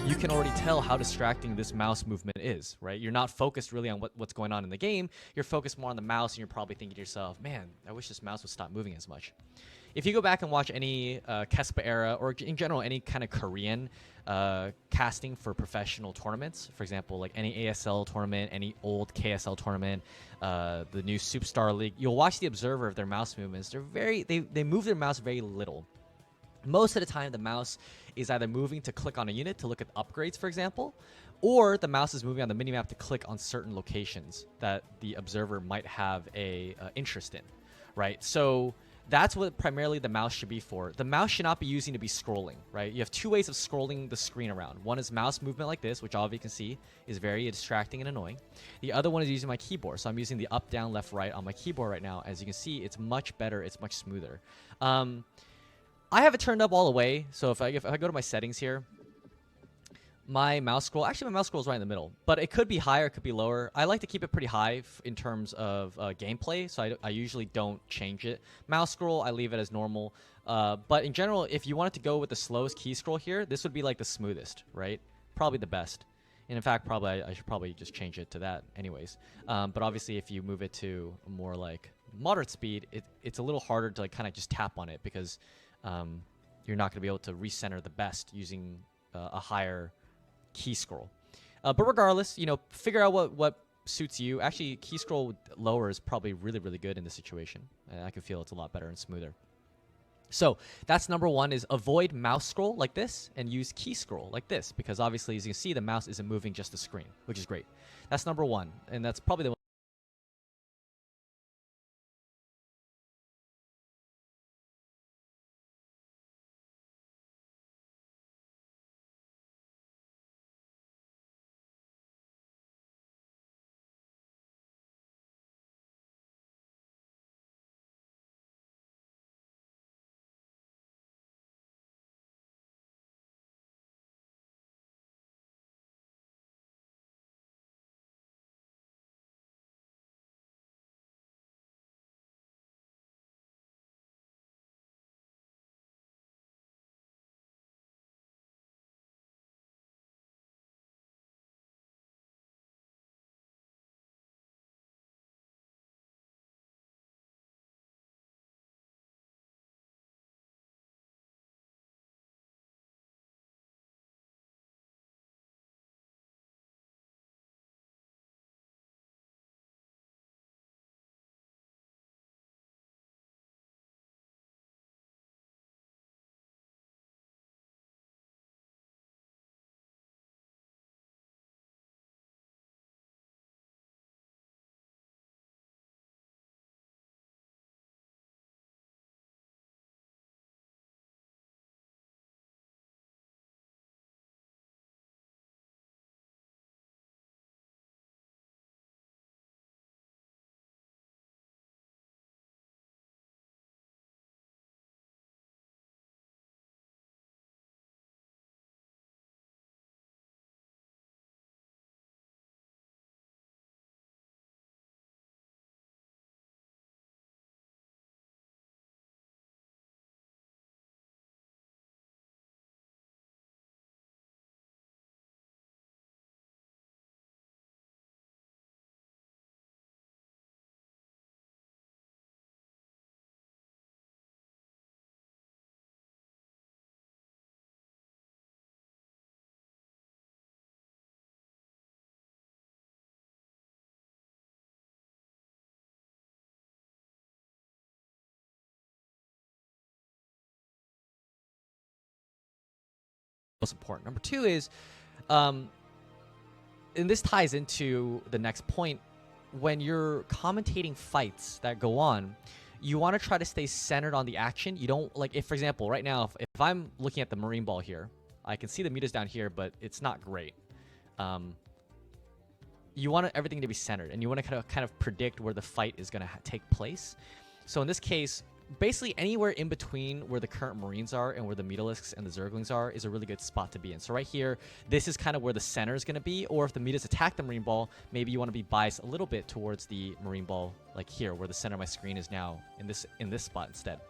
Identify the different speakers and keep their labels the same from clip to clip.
Speaker 1: you can already tell how distracting this mouse movement is, right? You're not focused really on what's going on in the game. You're focused more on the mouse, and you're probably thinking to yourself, man, I wish this mouse would stop moving as much. If you go back and watch any Kespa era, or in general any kind of Korean casting for professional tournaments, for example, like any ASL tournament, any old KSL tournament, the new Superstar League, you'll watch the observer of their mouse movements. They move their mouse very little. Most of the time, the mouse is either moving to click on a unit to look at upgrades, for example, or the mouse is moving on the minimap to click on certain locations that the observer might have a interest in, right? So that's what primarily the mouse should be for. The mouse should not be using to be scrolling, right? You have two ways of scrolling the screen around. One is mouse movement like this, which all of you can see is very distracting and annoying. The other one is using my keyboard. So I'm using the up, down, left, right on my keyboard right now. As you can see, it's much better. It's much smoother. I have it turned up all the way. So if I go to my settings here, my mouse scroll, actually my mouse scroll is right in the middle, but it could be higher, it could be lower. I like to keep it pretty high in terms of gameplay, so I usually don't change it. Mouse scroll, I leave it as normal. But in general, if you wanted to go with the slowest key scroll here, this would be like the smoothest, right? Probably the best. And in fact, I should probably just change it to that anyways. But obviously, if you move it to more like moderate speed, it's a little harder to like kind of just tap on it because you're not going to be able to recenter the best using a higher key scroll. But regardless, figure out what suits you. Actually, key scroll lower is probably really, really good in this situation. I can feel it's a lot better and smoother. So that's number one, is avoid mouse scroll like this and use key scroll like this, because obviously, as you can see, the mouse isn't moving just the screen, which is great. That's number one, and that's probably the most important. Number two is, and this ties into the next point, when you're commentating fights that go on, you want to try to stay centered on the action. You don't, like, if, for example, right now, if I'm looking at the marine ball here, I can see the meters down here, but it's not great. You want everything to be centered, and you want to kind of predict where the fight is going to take place. So in this case, basically anywhere in between where the current Marines are and where the Metalisks and the Zerglings are is a really good spot to be in. So right here, this is kind of where the center is going to be, or if the Metas attack the Marine Ball, maybe you want to be biased a little bit towards the Marine Ball, like here, where the center of my screen is now in this spot instead.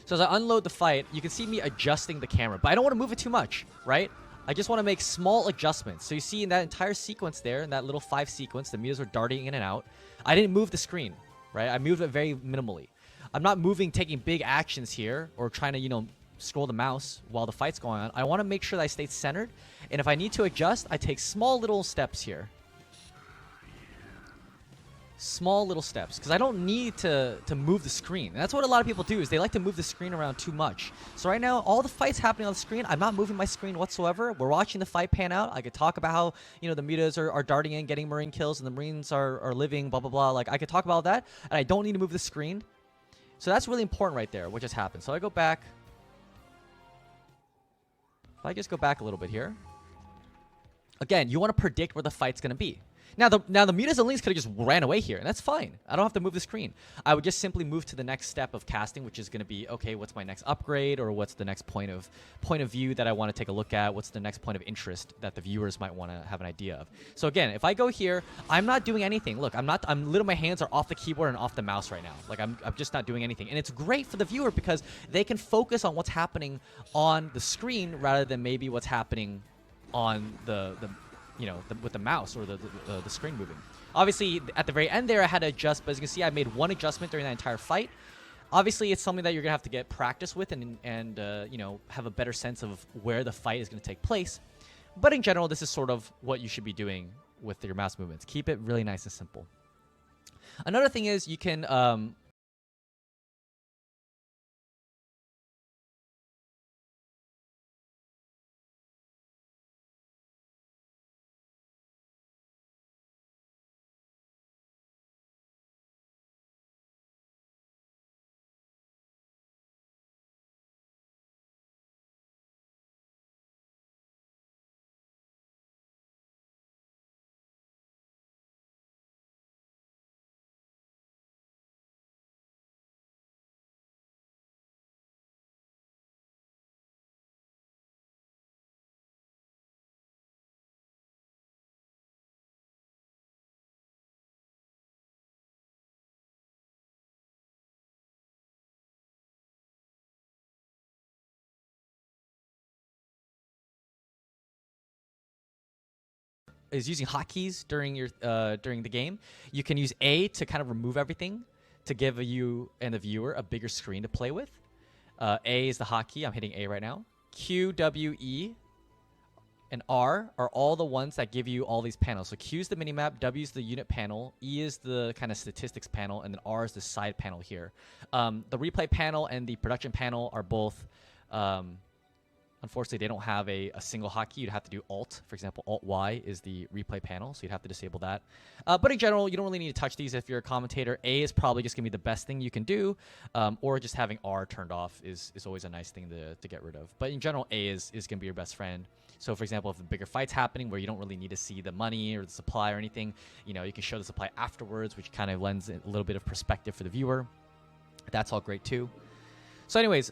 Speaker 1: So as I unload the fight, you can see me adjusting the camera, but I don't want to move it too much, right? I just want to make small adjustments. So you see in that entire sequence there, in that little 5 sequence, the meters were darting in and out. I didn't move the screen, right? I moved it very minimally. I'm not moving, taking big actions here, or trying to, you know, scroll the mouse while the fight's going on. I want to make sure that I stay centered, and if I need to adjust, I take small little steps here. Small little steps, because I don't need to move the screen. And that's what a lot of people do, is they like to move the screen around too much. So right now, all the fights happening on the screen, I'm not moving my screen whatsoever. We're watching the fight pan out. I could talk about how, you know, the mutas are darting in, getting Marine kills, and the Marines are living, blah, blah, blah. Like, I could talk about that, and I don't need to move the screen. So that's really important right there, what just happened. So I go back. If I just go back a little bit here. Again, you want to predict where the fight's going to be. Now the mutas and links could have just ran away here, and that's fine. I don't have to move the screen. I would just simply move to the next step of casting, which is going to be, okay, what's my next upgrade, or what's the next point of view that I want to take a look at? What's the next point of interest that the viewers might want to have an idea of? So again, if I go here, I'm not doing anything. Look, I'm literally, my hands are off the keyboard and off the mouse right now. Like, I'm just not doing anything. And it's great for the viewer because they can focus on what's happening on the screen rather than maybe what's happening on with the mouse or the screen moving. Obviously, at the very end there, I had to adjust, but as you can see, I made one adjustment during that entire fight. Obviously, it's something that you're going to have to get practice with and you know, have a better sense of where the fight is going to take place. But in general, this is sort of what you should be doing with your mouse movements. Keep it really nice and simple. Another thing is you can... is using hotkeys during your during the game. You can use A to kind of remove everything to give you and the viewer a bigger screen to play with. A is the hotkey. I'm hitting A right now. Q, W, E, and R are all the ones that give you all these panels. So Q is the minimap, W is the unit panel, E is the kind of statistics panel, and then R is the side panel here. The replay panel and the production panel are both... unfortunately, they don't have a single hotkey. You'd have to do Alt. For example, Alt-Y is the replay panel, so you'd have to disable that. But in general, you don't really need to touch these if you're a commentator. A is probably just going to be the best thing you can do, or just having R turned off is always a nice thing to get rid of. But in general, A is going to be your best friend. So, for example, if a bigger fight's happening where you don't really need to see the money or the supply or anything, you know, you can show the supply afterwards, which kind of lends a little bit of perspective for the viewer. That's all great, too. So anyways...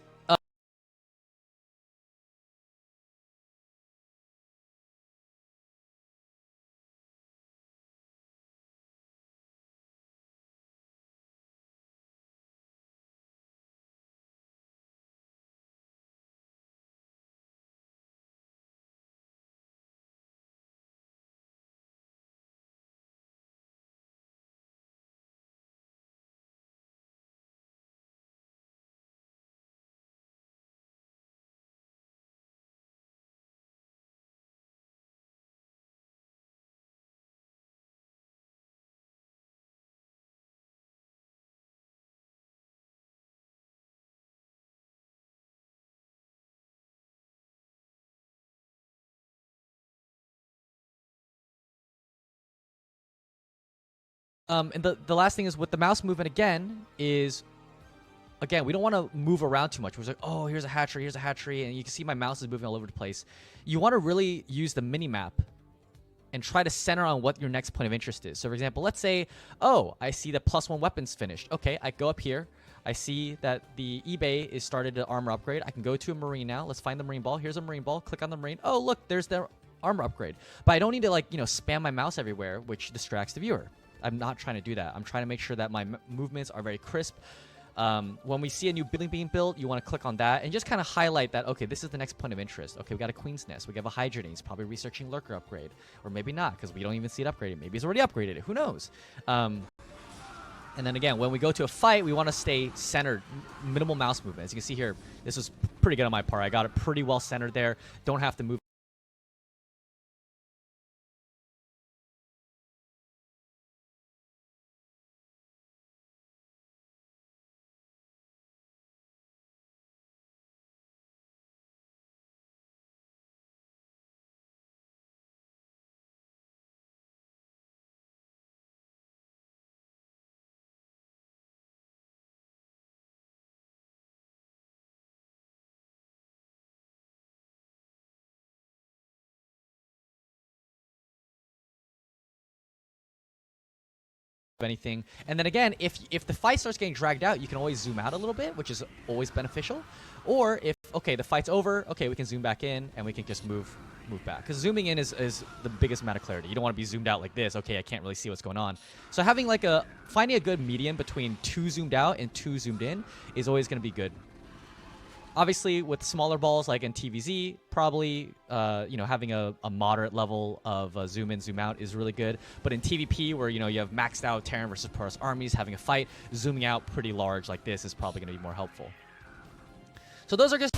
Speaker 1: and the last thing is with the mouse movement again is, again, we don't want to move around too much. We're like, oh, here's a hatchery, and you can see my mouse is moving all over the place. You want to really use the mini-map and try to center on what your next point of interest is. So, for example, let's say, oh, I see that +1 weapon's finished. Okay, I go up here. I see that the eBay is started to armor upgrade. I can go to a Marine now. Let's find the Marine ball. Here's a Marine ball. Click on the Marine. Oh, look, there's the armor upgrade. But I don't need to, like, you know, spam my mouse everywhere, which distracts the viewer. I'm not trying to do that. I'm trying to make sure that my movements are very crisp. When we see a new building being built, you want to click on that and just kind of highlight that, okay, this is the next point of interest. Okay, we got a Queen's Nest. We have a Hydrating. He's probably researching Lurker upgrade. Or maybe not, because we don't even see it upgraded. Maybe he's already upgraded it. Who knows? And then again, when we go to a fight, we want to stay centered, minimal mouse movement. As you can see here, this was pretty good on my part. I got it pretty well centered there. Don't have to move anything. And then again, if the fight starts getting dragged out, you can always zoom out a little bit, which is always beneficial. Or if, okay, the fight's over, okay, we can zoom back in and we can just move back. Because zooming in is the biggest amount of clarity. You don't want to be zoomed out like this. Okay, I can't really see what's going on. So having like finding a good medium between 2 zoomed out and 2 zoomed in is always going to be good. Obviously, with smaller balls like in TVZ, probably having a moderate level of zoom in, zoom out is really good. But in TVP, where you have maxed out Terran versus Porous armies having a fight, zooming out pretty large like this is probably going to be more helpful. So those are just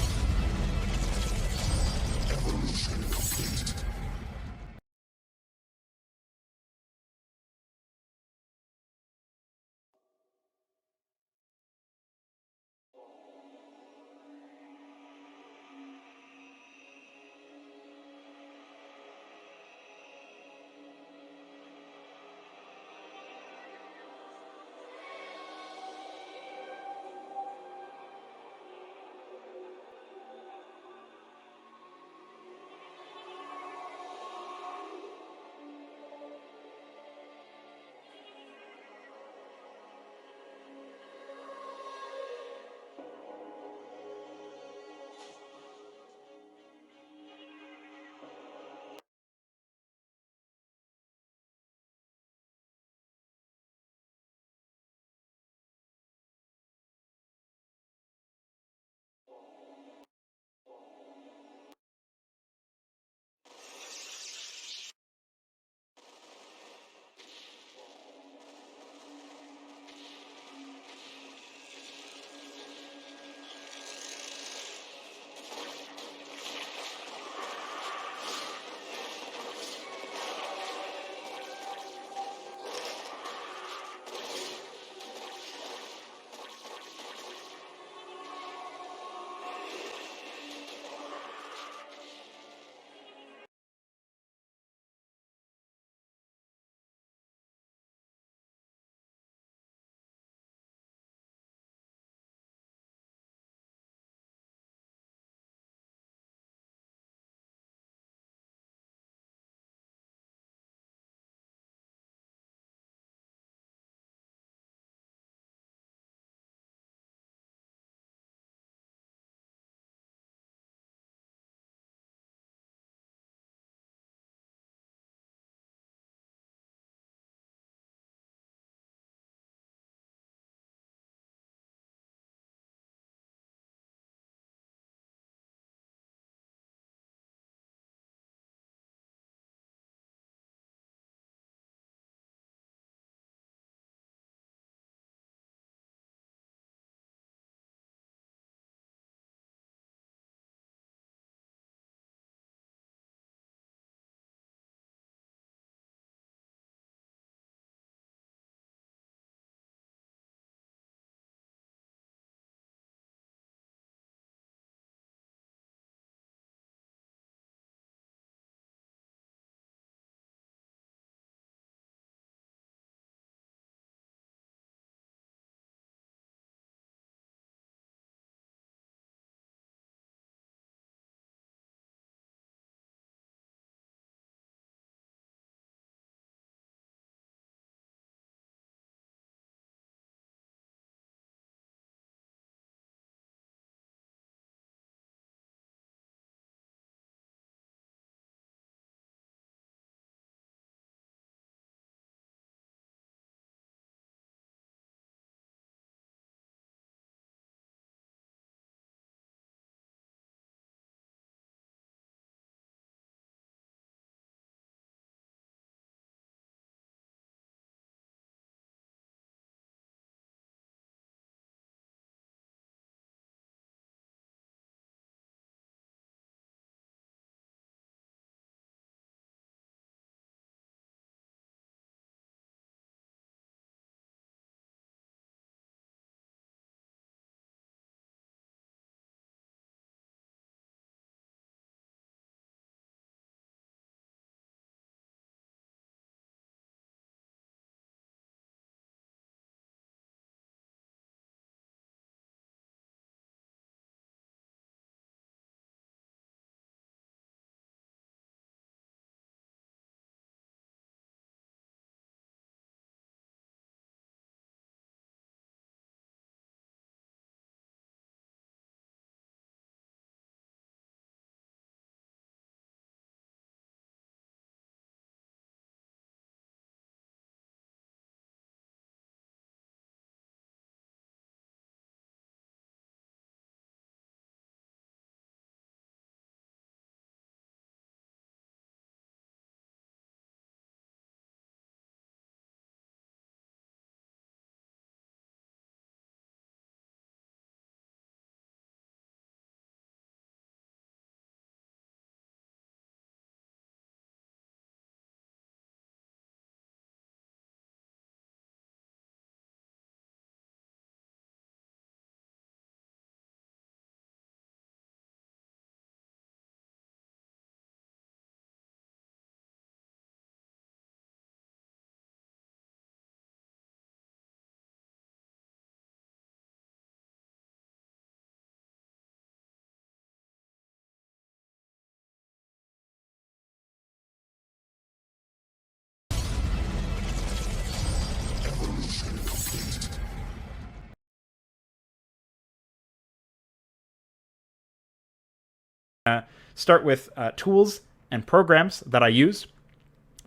Speaker 2: Start with tools and programs that I use.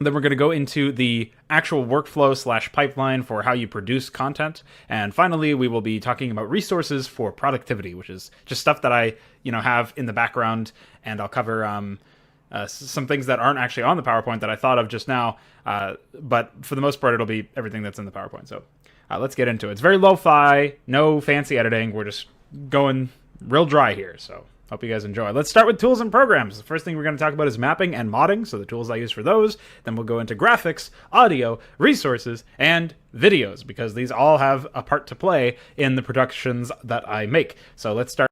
Speaker 2: Then we're going to go into the actual workflow / pipeline for how you produce content. And finally, we will be talking about resources for productivity, which is just stuff that I, have in the background. And I'll cover some things that aren't actually on the PowerPoint that I thought of just now. But for the most part, it'll be everything that's in the PowerPoint. So let's get into it. It's very lo-fi, no fancy editing. We're just going real dry here. So hope you guys enjoy. Let's start with tools and programs. The first thing we're going to talk about is mapping and modding, so the tools I use for those. Then we'll go into graphics, audio, resources, and videos, because these all have a part to play in the productions that I make. So let's start.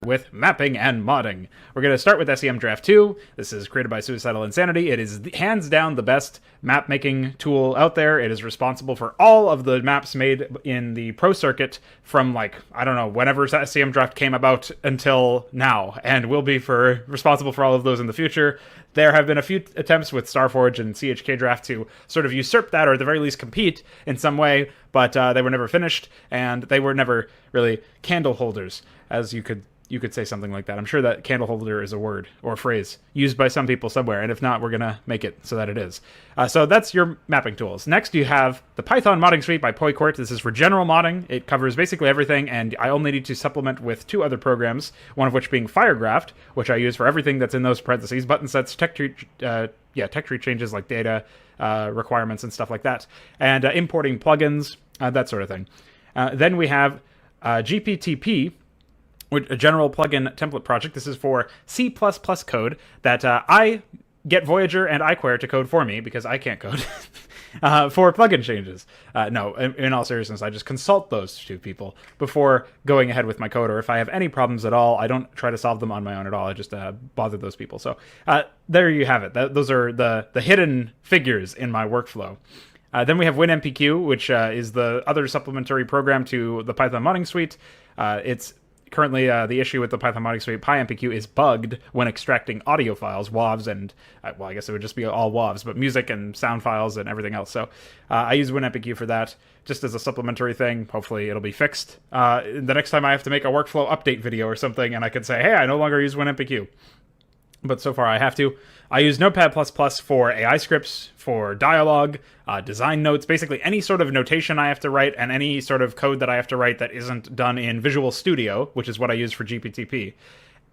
Speaker 2: With mapping and modding. We're going to start with SEM Draft 2. This is created by Suicidal Insanity. It is hands down the best map making tool out there. It is responsible for all of the maps made in the pro circuit from, whenever SEM Draft came about until now, and will be responsible for all of those in the future. There have been a few attempts with Starforge and CHK Draft to sort of usurp that, or at the very least compete in some way, but they were never finished, and they were never really candle holders, as you could say something like that. I'm sure that candle holder is a word or a phrase used by some people somewhere, and if not, we're going to make it so that it is. So that's your mapping tools. Next, you have the Python Modding Suite by Poicourt. This is for general modding. It covers basically everything, and I only need to supplement with 2 other programs, one of which being Firegraft, which I use for everything that's in those parentheses, button sets, tech tree changes like data requirements and stuff like that, and importing plugins, that sort of thing. Then we have GPTP, a general plugin template project. This is for C++ code that I get Voyager and iQuare to code for me, because I can't code, for plugin changes. No, in all seriousness, I just consult those 2 people before going ahead with my code, or if I have any problems at all, I don't try to solve them on my own at all. I just bother those people. So there you have it. Those are the hidden figures in my workflow. Then we have WinMPQ, which is the other supplementary program to the Python Modding Suite. It's currently the issue with the Python modding suite PyMPQ is bugged when extracting audio files, WAVs, and well, I guess it would just be all WAVs, but music and sound files and everything else. So I use WinMPQ for that, just as a supplementary thing. Hopefully it'll be fixed the next time I have to make a workflow update video or something, and I can say, hey, I no longer use WinMPQ. But so far I have to. I use Notepad++ for AI scripts, for dialogue, design notes, basically any sort of notation I have to write, and any sort of code that I have to write that isn't done in Visual Studio, which is what I use for GPTP.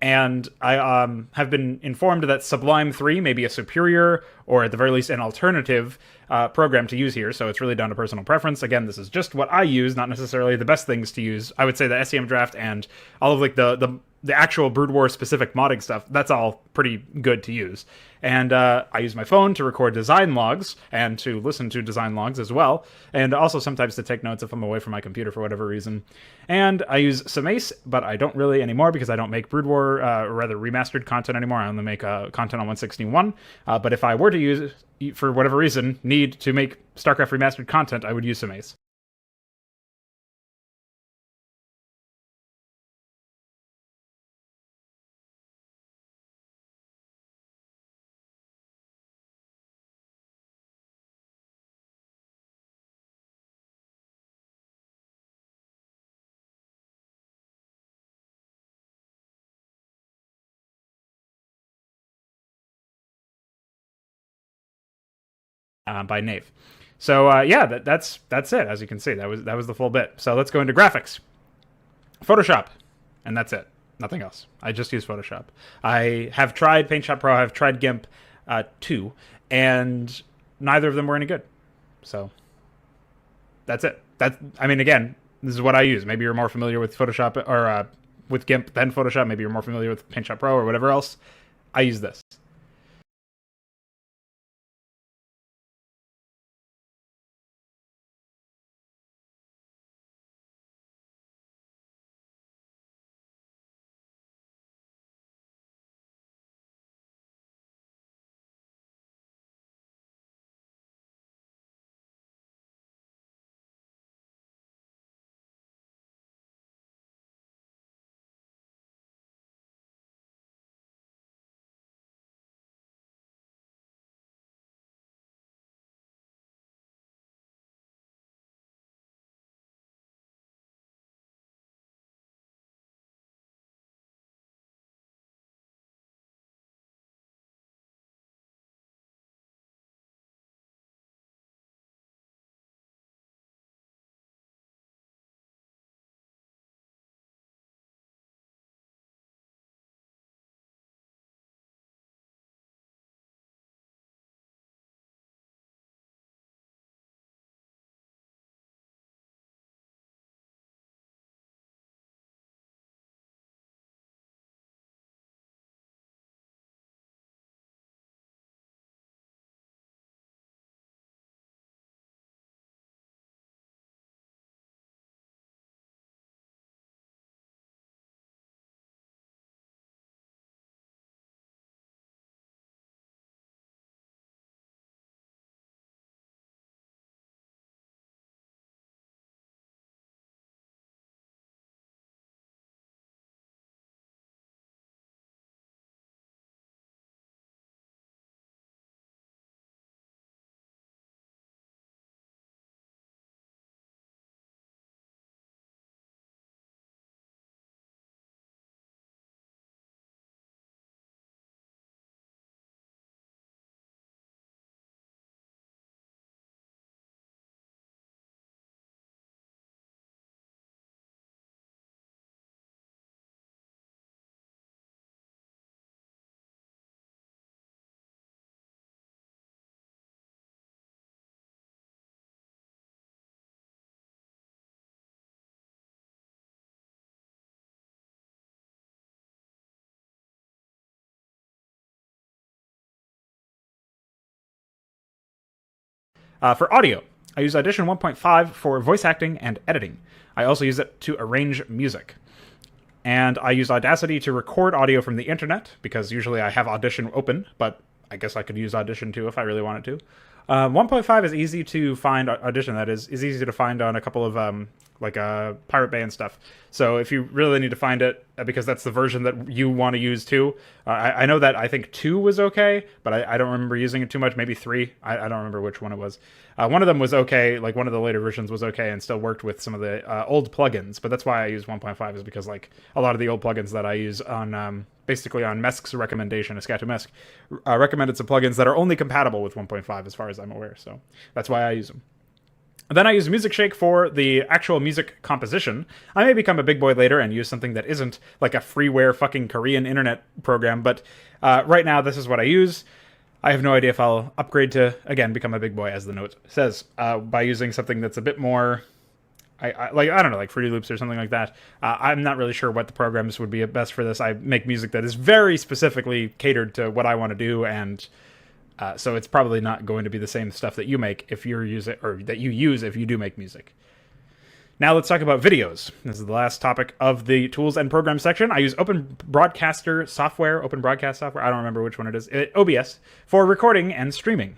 Speaker 2: And I have been informed that Sublime 3 may be a superior, or at the very least an alternative program to use here, so it's really down to personal preference. Again, this is just what I use, not necessarily the best things to use. I would say the SEM draft and all of like the actual Brood War specific modding stuff, that's all pretty good to use. And I use my phone to record design logs and to listen to design logs as well, and also sometimes to take notes if I'm away from my computer for whatever reason. And I use Sumace, but I don't really anymore because I don't make Brood War, or rather remastered content anymore. I only make content on 161. But if I were to use, for whatever reason, need to make StarCraft remastered content, I would use Sumace. By Nave. So yeah, that's it. As you can see, that was the full bit. So let's go into graphics. Photoshop, and that's it. Nothing else. I just use Photoshop. I have tried PaintShop Pro. I've tried GIMP 2, and neither of them were any good. So that's it. I mean, again, this is what I use. Maybe you're more familiar with Photoshop or with GIMP than Photoshop. Maybe you're more familiar with PaintShop Pro or whatever else. I use this. For audio, I use Audition 1.5 for voice acting and editing. I also use it to arrange music. And I use Audacity to record audio from the internet, because usually I have Audition open, but I guess I could use Audition too if I really wanted to. 1.5 is easy to find. Audition, that is easy to find on a couple of like Pirate Bay and stuff. So if you really need to find it, because that's the version that you want to use too, I know that I think 2 was okay, but I don't remember using it too much. Maybe 3. I don't remember which one it was. One of them was okay, like one of the later versions was okay and still worked with some of the old plugins, but that's why I use 1.5 is because like a lot of the old plugins that I use on basically on Mesk's recommendation, Escato Mesk, recommended some plugins that are only compatible with 1.5 as far as I'm aware, so that's why I use them. Then I use Music Shake for the actual music composition. I may become a big boy later and use something that isn't like a freeware fucking Korean internet program, but right now this is what I use. I have no idea if I'll upgrade to, again, become a big boy, as the note says, by using something that's a bit more, I don't know, like Fruity Loops or something like that. I'm not really sure what the programs would be best for this. I make music that is very specifically catered to what I want to do, and so it's probably not going to be the same stuff that you make if you use it, or that you use if you do make music. Now let's talk about videos. This is the last topic of the tools and programs section. I use Open Broadcast software, I don't remember which one it is, OBS, for recording and streaming.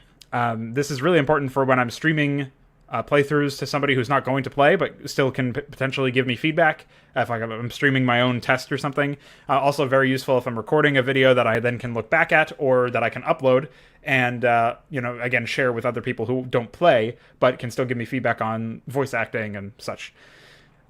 Speaker 2: This is really important for when I'm streaming playthroughs to somebody who's not going to play, but still can potentially give me feedback if I'm streaming my own test or something. Also very useful if I'm recording a video that I then can look back at, or that I can upload and, again, share with other people who don't play, but can still give me feedback on voice acting and such.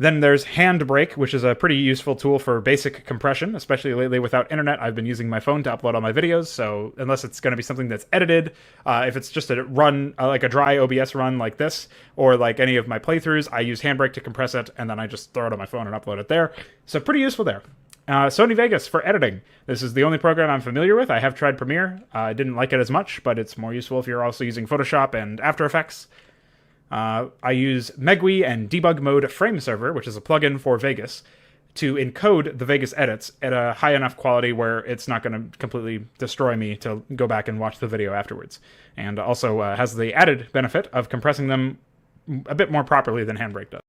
Speaker 2: Then there's Handbrake, which is a pretty useful tool for basic compression, especially lately without internet. I've been using my phone to upload all my videos, so unless it's going to be something that's edited, if it's just a run, like a dry OBS run like this, or like any of my playthroughs, I use Handbrake to compress it, and then I just throw it on my phone and upload it there. So pretty useful there. Sony Vegas for editing. This is the only program I'm familiar with. I have tried Premiere. I didn't like it as much, but it's more useful if you're also using Photoshop and After Effects. I use Megui and Debug Mode Frame Server, which is a plugin for Vegas, to encode the Vegas edits at a high enough quality where it's not going to completely destroy me to go back and watch the video afterwards. And also has the added benefit of compressing them a bit more properly than Handbrake does.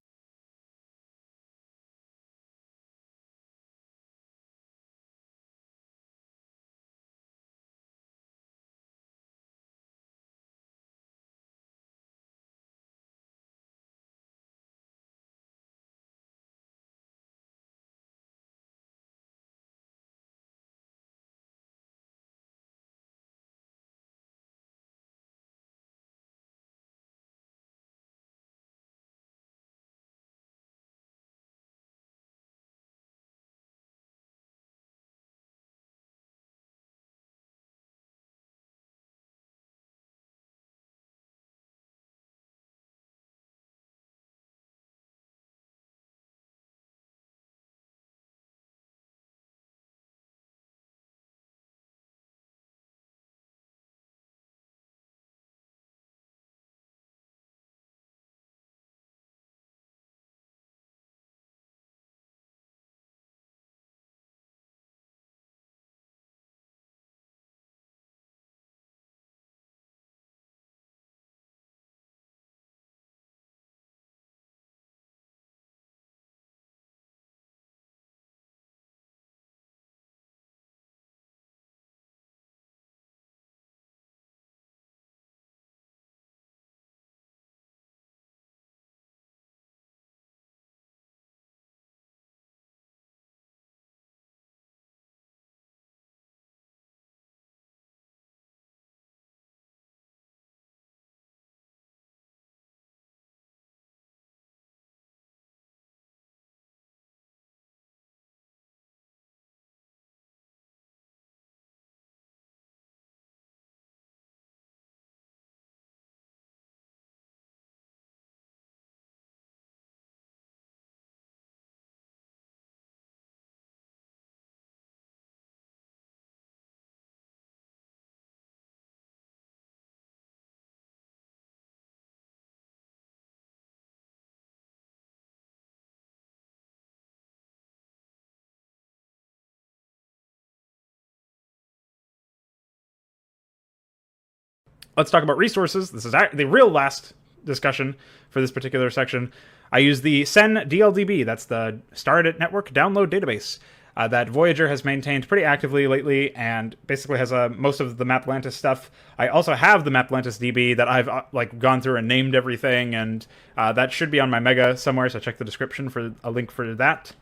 Speaker 2: Let's talk about resources. This is the real last discussion for this particular section. I use the Sen DLDB. That's the Started Network Download Database. that Voyager has maintained pretty actively lately, and basically has most of the Maplantis stuff. I also have the Maplantis DB that I've like gone through and named everything, and that should be on my Mega somewhere. So check the description for a link for that.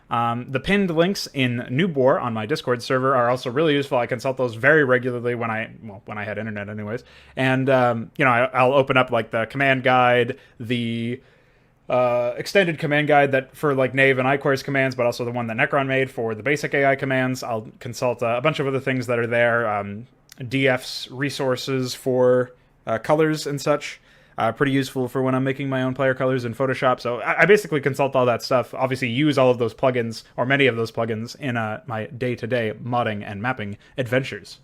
Speaker 2: The pinned links in Newbor on my Discord server are also really useful. I consult those very regularly when I had internet, anyways. And I'll open up like the command guide, the extended command guide that for like Knave and iQuery's commands, but also the one that Necron made for the basic AI commands. I'll consult a bunch of other things that are there. DF's resources for colors and such. Pretty useful for when I'm making my own player colors in Photoshop. So I basically consult all that stuff. Obviously, use all of those plugins, or many of those plugins, in my day-to-day modding and mapping adventures.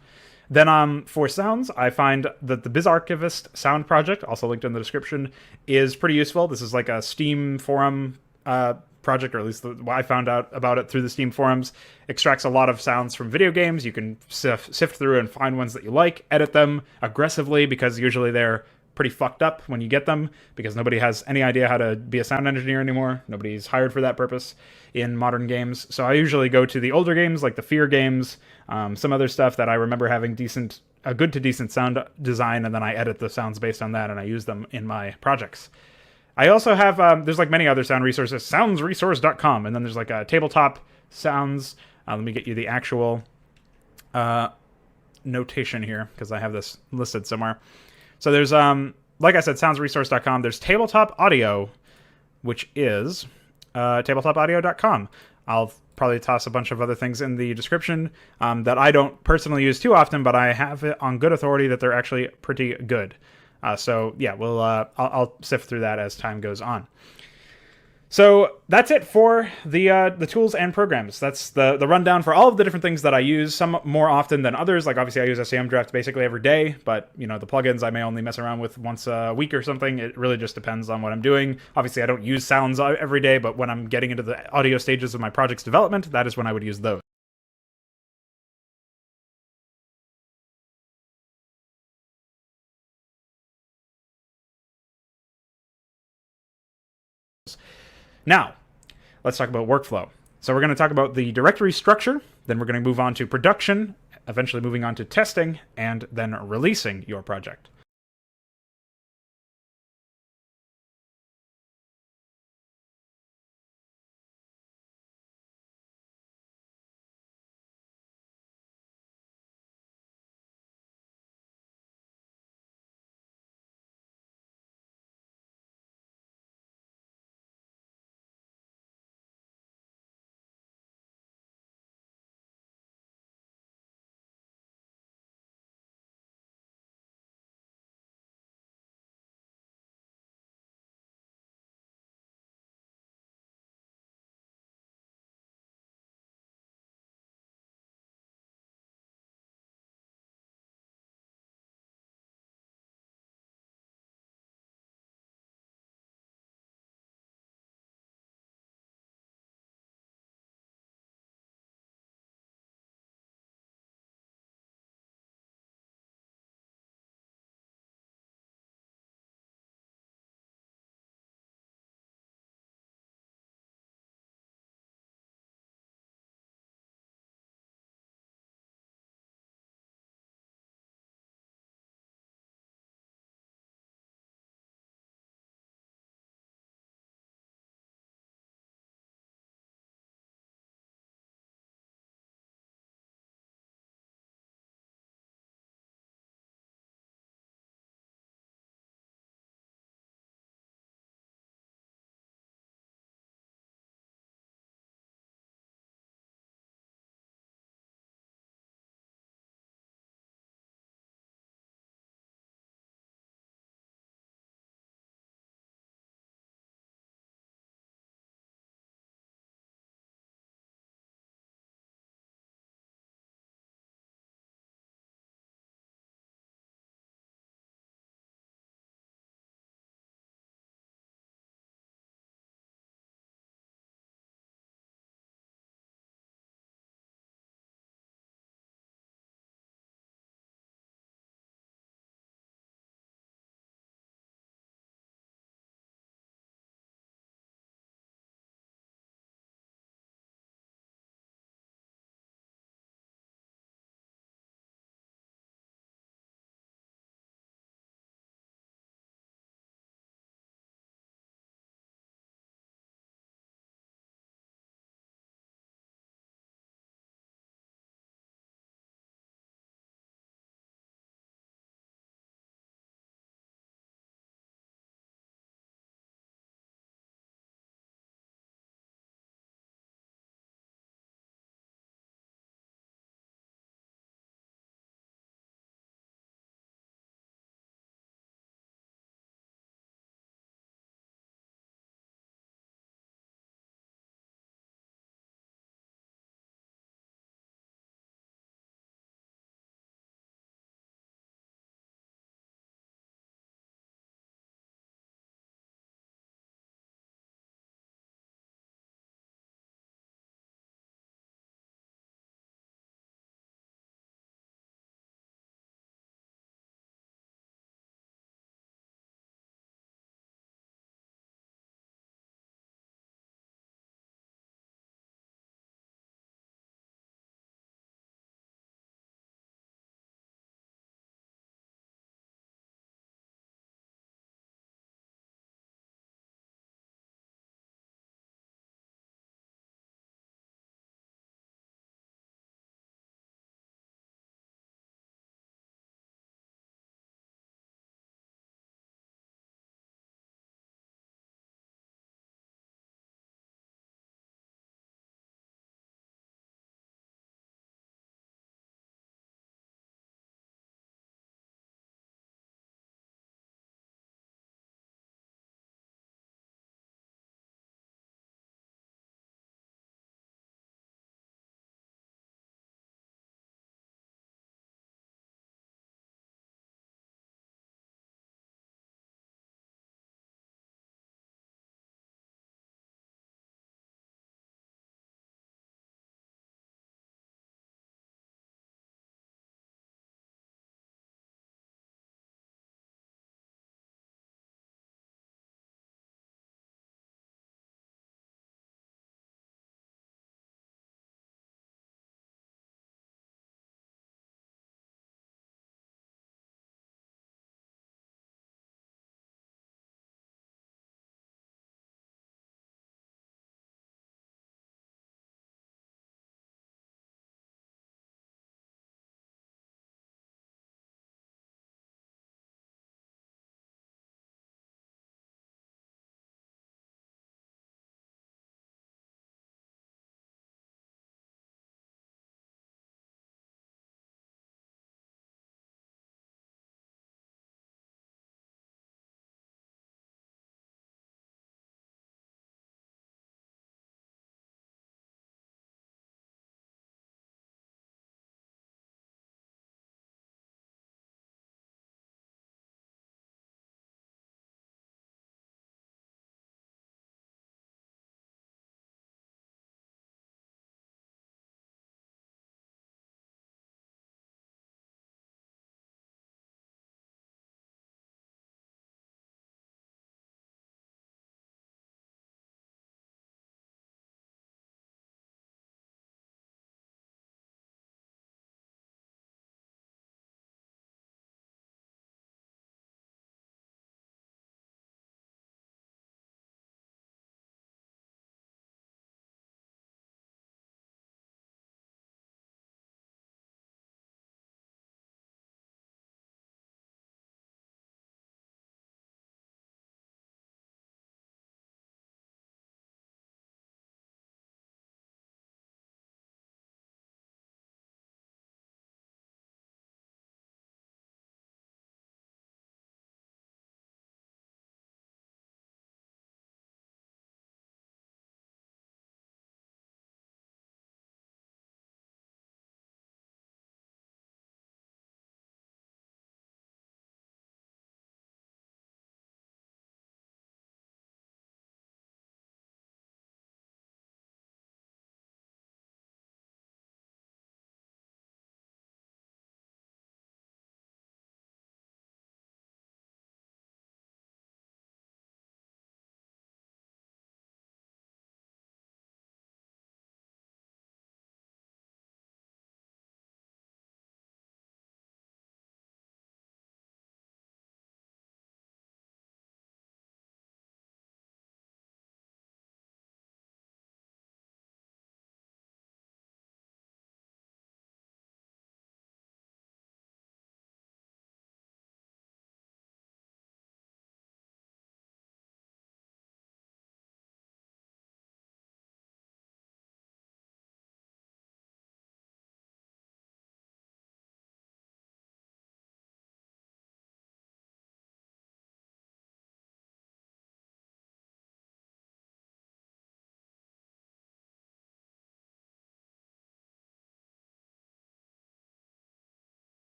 Speaker 2: Then for sounds, I find that the BizArchivist sound project, also linked in the description, is pretty useful. This is like a Steam forum project, or at least I found out about it through the Steam forums. Extracts a lot of sounds from video games. You can sift through and find ones that you like, edit them aggressively, because usually they're pretty fucked up when you get them, because nobody has any idea how to be a sound engineer anymore. Nobody's hired for that purpose in modern games. So I usually go to the older games, like the Fear games, some other stuff that I remember having a good to decent sound design, and then I edit the sounds based on that, and I use them in my projects. I also have, there's like many other sound resources, soundsresource.com, and then there's like a tabletop sounds. Let me get you the actual notation here, because I have this listed somewhere. So there's, like I said, soundsresource.com. There's tabletop audio, which is tabletopaudio.com. I'll probably toss a bunch of other things in the description that I don't personally use too often, but I have it on good authority that they're actually pretty good. So yeah, I'll sift through that as time goes on. So that's it for the tools and programs. That's the rundown for all of the different things that I use, some more often than others. Like obviously I use SEM Draft basically every day, but the plugins I may only mess around with once a week or something. It really just depends on what I'm doing. Obviously I don't use sounds every day, but when I'm getting into the audio stages of my project's development, that is when I would use those. Now, let's talk about workflow. So we're going to talk about the directory structure, then we're going to move on to production, eventually moving on to testing, and then releasing your project.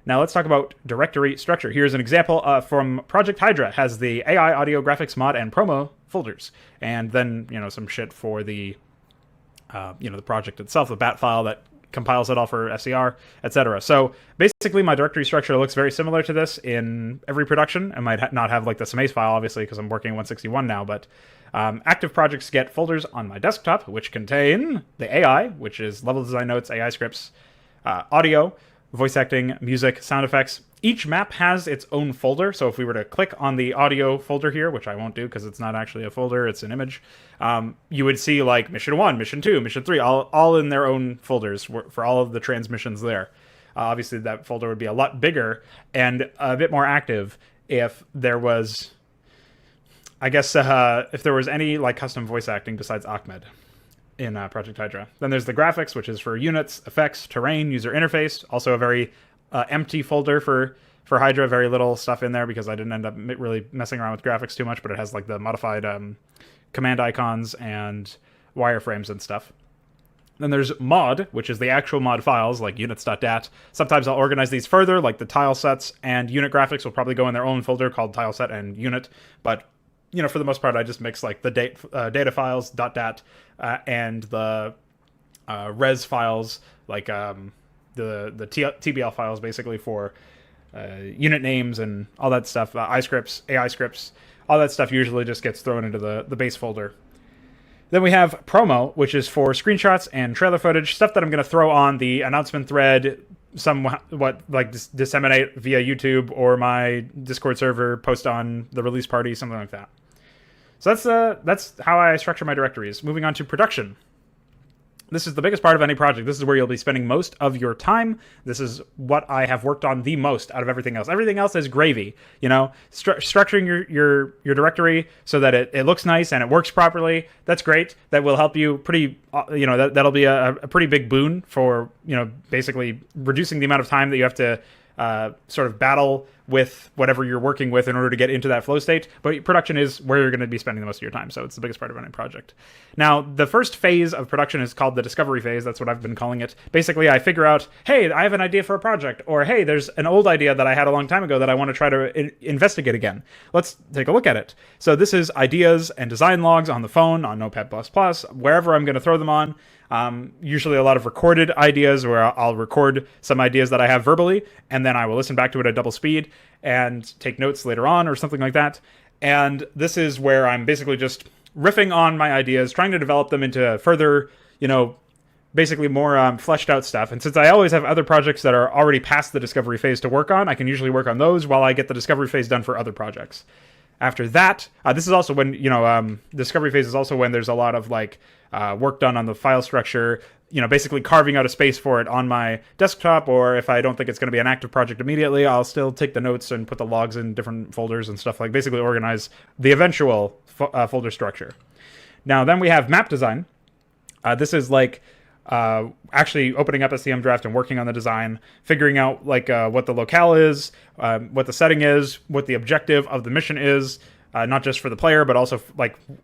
Speaker 2: Now let's talk about directory structure. Here's an example from Project Hydra. It has the AI audio graphics mod and promo folders, and then some shit for the the project itself, the bat file that compiles it all for SCR, etc. So basically, my directory structure looks very similar to this in every production. I might not have like the Samace file, obviously, because I'm working 161 now, but active projects get folders on my desktop, which contain the AI, which is level design notes, AI scripts, audio, voice acting, music, sound effects. Each map has its own folder, so if we were to click on the audio folder here, which I won't do because it's not actually a folder, it's an image, you would see like Mission 1, Mission 2, Mission 3, all in their own folders for all of the transmissions there. Obviously, that folder would be a lot bigger and a bit more active if there was, I guess, if there was any like custom voice acting besides Ahmed in Project Hydra. Then there's the graphics, which is for units, effects, terrain, user interface. Also a very empty folder for Hydra. Very little stuff in there because I didn't end up really messing around with graphics too much, but it has like the modified command icons and wireframes and stuff. Then there's mod, which is the actual mod files, like units.dat. Sometimes I'll organize these further, like the tile sets and unit graphics will probably go in their own folder called tile set and unit, but for the most part, I just mix like the data files, .dat, and the res files, like the TBL files, basically for unit names and all that stuff, iScripts, AI scripts, all that stuff usually just gets thrown into the base folder. Then we have promo, which is for screenshots and trailer footage, stuff that I'm going to throw on the announcement thread, somewhat like disseminate via YouTube or my Discord server, post on the release party, something like that. So that's how I structure my directories. Moving on to production. This is the biggest part of any project. This is where you'll be spending most of your time. This is what I have worked on the most out of everything else. Everything else is gravy. Structuring your directory so that it looks nice and it works properly. That's great. That will help you pretty. That'll be a pretty big boon for basically reducing the amount of time that you have to sort of battle with whatever you're working with in order to get into that flow state. But production is where you're going to be spending the most of your time, so it's the biggest part of any project. Now, the first phase of production is called the discovery phase. That's what I've been calling it. Basically, I figure out, hey, I have an idea for a project, or hey, there's an old idea that I had a long time ago that I want to try to investigate again. Let's take a look at it. So this is ideas and design logs on the phone, on Notepad++, wherever I'm going to throw them on. Usually a lot of recorded ideas where I'll record some ideas that I have verbally, and then I will listen back to it at double speed and take notes later on or something like that. And this is where I'm basically just riffing on my ideas, trying to develop them into further, basically more fleshed out stuff. And since I always have other projects that are already past the discovery phase to work on, I can usually work on those while I get the discovery phase done for other projects. After that, this is also when, discovery phase is also when there's a lot of work done on the file structure, basically carving out a space for it on my desktop, or if I don't think it's going to be an active project immediately, I'll still take the notes and put the logs in different folders and stuff, like basically organize the eventual folder structure. Now, then we have map design. This is actually opening up a CM draft and working on the design, figuring out what the locale is, what the setting is, what the objective of the mission is, not just for the player, but also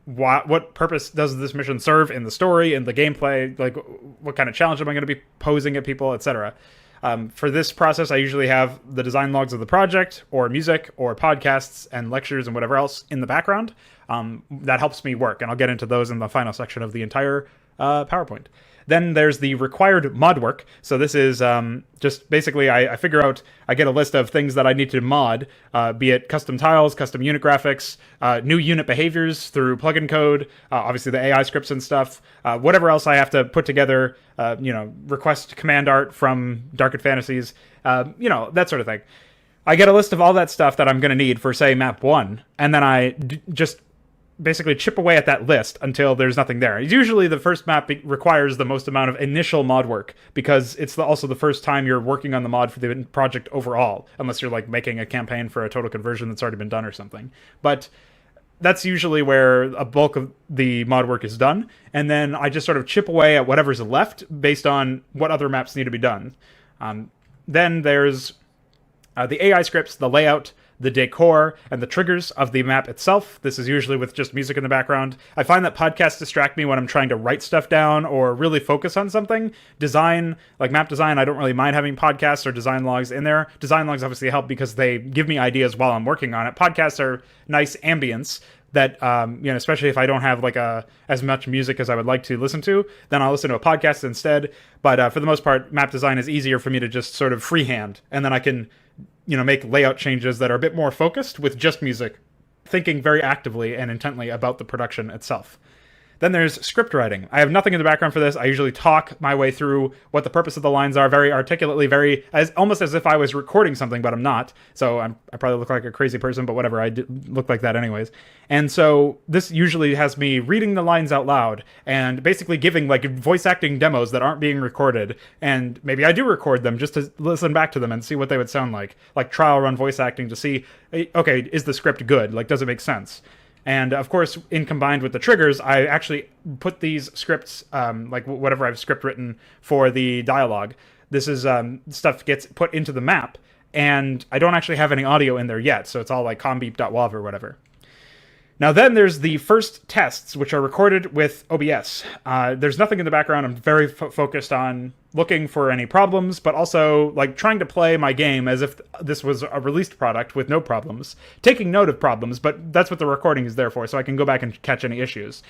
Speaker 2: what purpose does this mission serve in the story, in the gameplay, what kind of challenge am I going to be posing at people, etc. For this process, I usually have the design logs of the project, or music, or podcasts and lectures and whatever else in the background. That helps me work, and I'll get into those in the final section of the entire PowerPoint. Then there's the required mod work. So this is just basically I figure out, I get a list of things that I need to mod, be it custom tiles, custom unit graphics, new unit behaviors through plugin code, obviously the AI scripts and stuff, whatever else I have to put together, request command art from Dark Fantasies, that sort of thing. I get a list of all that stuff that I'm going to need for, say, map 1, and then I just basically chip away at that list until there's nothing there. Usually the first map requires the most amount of initial mod work because it's also the first time you're working on the mod for the project overall, unless you're making a campaign for a total conversion that's already been done or something. But that's usually where a bulk of the mod work is done, and then I just sort of chip away at whatever's left based on what other maps need to be done. Then there's the AI scripts, the layout, the decor, and the triggers of the map itself. This is usually with just music in the background. I find that podcasts distract me when I'm trying to write stuff down or really focus on something. Design, like map design, I don't really mind having podcasts or design logs in there. Design logs obviously help because they give me ideas while I'm working on it. Podcasts are nice ambience that, especially if I don't have like as much music as I would like to listen to, then I'll listen to a podcast instead. But for the most part, map design is easier for me to just sort of freehand, and then I can make layout changes that are a bit more focused with just music, thinking very actively and intently about the production itself. Then there's script writing. I have nothing in the background for this. I usually talk my way through what the purpose of the lines are, very articulately, almost as if I was recording something, but I'm not. So I probably look like a crazy person, but whatever, I look like that anyways. And so this usually has me reading the lines out loud and basically giving like voice acting demos that aren't being recorded. And maybe I do record them just to listen back to them and see what they would sound like trial run voice acting to see, okay, is the script good? Like, does it make sense? And of course, in combined with the triggers, I actually put these scripts, like whatever I've script written for the dialogue. This is stuff gets put into the map, and I don't actually have any audio in there yet, so it's all like combeep.wav or whatever. Now then there's the first tests, which are recorded with OBS. There's nothing in the background. I'm very focused on looking for any problems, but also like trying to play my game as if this was a released product with no problems. Taking note of problems, but that's what the recording is there for, so I can go back and catch any issues.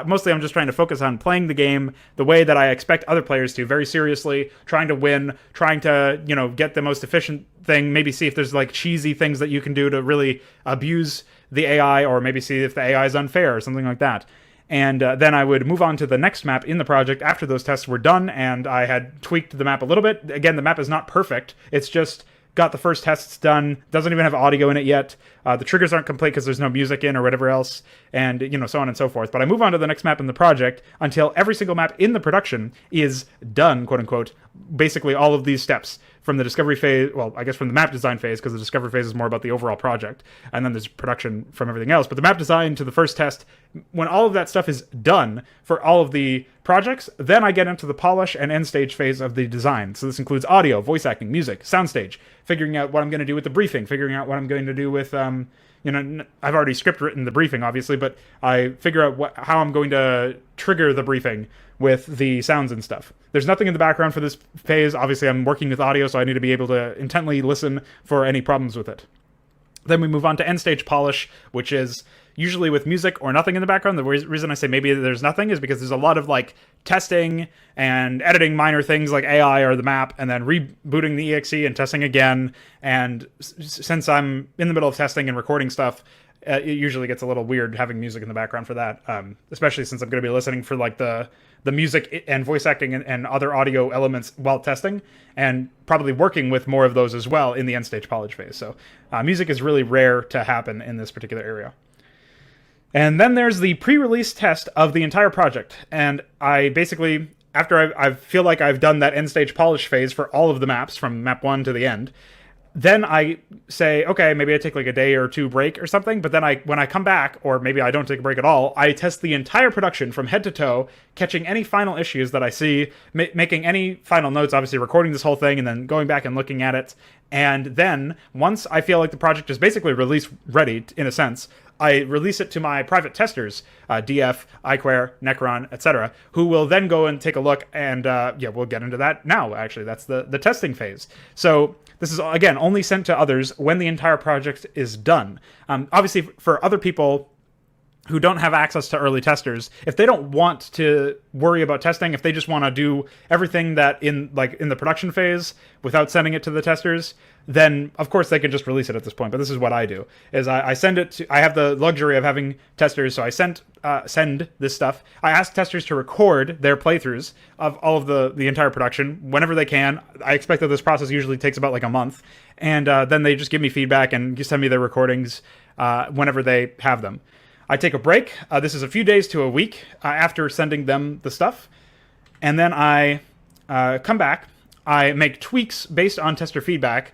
Speaker 2: Mostly I'm just trying to focus on playing the game the way that I expect other players to, very seriously, trying to win, trying to, get the most efficient thing, maybe see if there's like cheesy things that you can do to really abuse the AI, or maybe see if the AI is unfair or something like that. And then I would move on to the next map in the project after those tests were done, and I had tweaked the map a little bit. Again, the map is not perfect. It's just got the first tests done, doesn't even have audio in it yet. The triggers aren't complete because there's no music in or whatever else, and so on and so forth. But I move on to the next map in the project until every single map in the production is done, quote unquote. Basically all of these steps from the discovery phase, well, I guess from the map design phase, because the discovery phase is more about the overall project, and then there's production from everything else. But the map design to the first test, when all of that stuff is done for all of the projects, then I get into the polish and end stage phase of the design. So this includes audio, voice acting, music, soundstage, figuring out what I'm going to do with the briefing, figuring out what I'm going to do with, I've already script written the briefing, obviously, but I figure out how I'm going to trigger the briefing with the sounds and stuff. There's nothing in the background for this phase. Obviously, I'm working with audio, so I need to be able to intently listen for any problems with it. Then we move on to end stage polish, which is usually with music or nothing in the background. The reason I say maybe there's nothing is because there's a lot of like testing and editing minor things like AI or the map, and then rebooting the exe and testing again. And since I'm in the middle of testing and recording stuff, it usually gets a little weird having music in the background for that, especially since I'm going to be listening for like the music and voice acting and other audio elements while testing, and probably working with more of those as well in the end stage polish phase. So music is really rare to happen in this particular area. And then there's the pre-release test of the entire project. And I basically, after I feel like I've done that end stage polish phase for all of the maps from map 1 to the end, then I say, okay, maybe I take like a day or two break or something, but then when I come back, or maybe I don't take a break at all, I test the entire production from head to toe, catching any final issues that I see, making any final notes, obviously recording this whole thing, and then going back and looking at it. And then, once I feel like the project is basically release ready, in a sense, I release it to my private testers, DF, iQuare, Necron, etc., who will then go and take a look, and we'll get into that now, actually. That's the testing phase. So this is, again, only sent to others when the entire project is done. Obviously, for other people who don't have access to early testers, if they don't want to worry about testing, if they just want to do everything that in the production phase without sending it to the testers, then of course they can just release it at this point. But this is what I do: is I send it to. I have the luxury of having testers, so I send this stuff. I ask testers to record their playthroughs of all of the entire production whenever they can. I expect that this process usually takes about like a month, and then they just give me feedback and send me their recordings whenever they have them. I take a break. This is a few days to a week after sending them the stuff. And then I come back. I make tweaks based on tester feedback,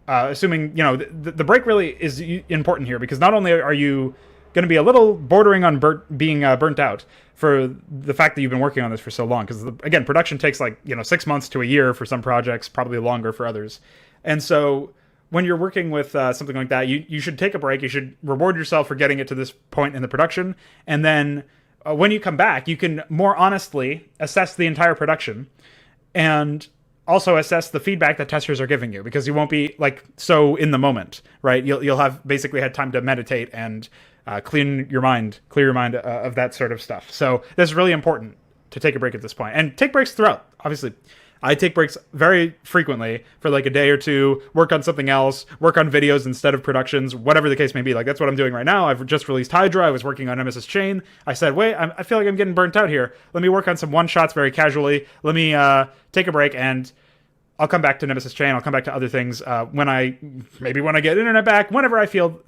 Speaker 2: assuming, the break really is important here, because not only are you going to be a little bordering on being burnt out for the fact that you've been working on this for so long, because, again, production takes 6 months to a year for some projects, probably longer for others. And so when you're working with something like that, you should take a break. You should reward yourself for getting it to this point in the production, and then when you come back, you can more honestly assess the entire production and also assess the feedback that testers are giving you, because you won't be like so in the moment, right? You'll have basically had time to meditate and clear your mind of that sort of stuff. So this is really important to take a break at this point, and take breaks throughout. Obviously, I take breaks very frequently for like a day or two, work on something else, work on videos instead of productions, whatever the case may be. Like that's what I'm doing right now. I've just released Hydra. I was working on Nemesis Chain. I said, wait, I feel like I'm getting burnt out here. Let me work on some one-shots very casually. Let me take a break, and I'll come back to Nemesis Chain. I'll come back to other things when I get internet back, whenever I feel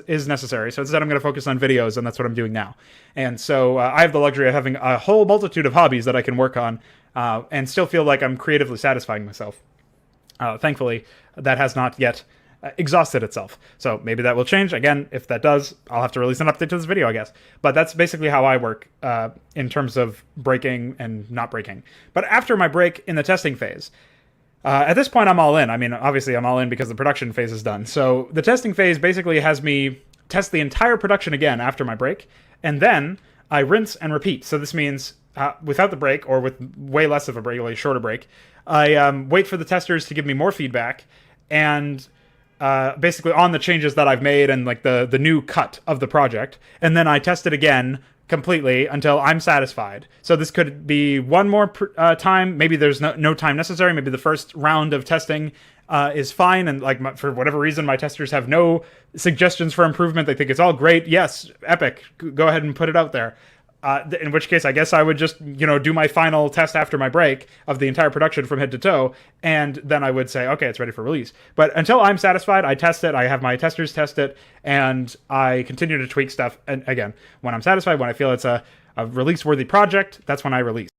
Speaker 2: is necessary. So instead, I'm going to focus on videos, and that's what I'm doing now. And so I have the luxury of having a whole multitude of hobbies that I can work on and still feel like I'm creatively satisfying myself. Thankfully, that has not yet exhausted itself. So maybe that will change. Again, if that does, I'll have to release an update to this video, I guess. But that's basically how I work in terms of breaking and not breaking. But after my break in the testing phase, at this point, I'm all in. I mean, obviously, I'm all in because the production phase is done. So the testing phase basically has me test the entire production again after my break, and then I rinse and repeat. So this means without the break, or with way less of a break, like a shorter break, I wait for the testers to give me more feedback, and basically on the changes that I've made and like the new cut of the project, and then I test it again completely until I'm satisfied. So this could be one more time. Maybe there's no time necessary. Maybe the first round of testing is fine, and like for whatever reason my testers have no suggestions for improvement. They think it's all great. Yes, epic. Go ahead and put it out there. In which case, I guess I would just, do my final test after my break of the entire production from head to toe, and then I would say, okay, it's ready for release. But until I'm satisfied, I test it, I have my testers test it, and I continue to tweak stuff. And again, when I'm satisfied, when I feel it's a release-worthy project, that's when I release.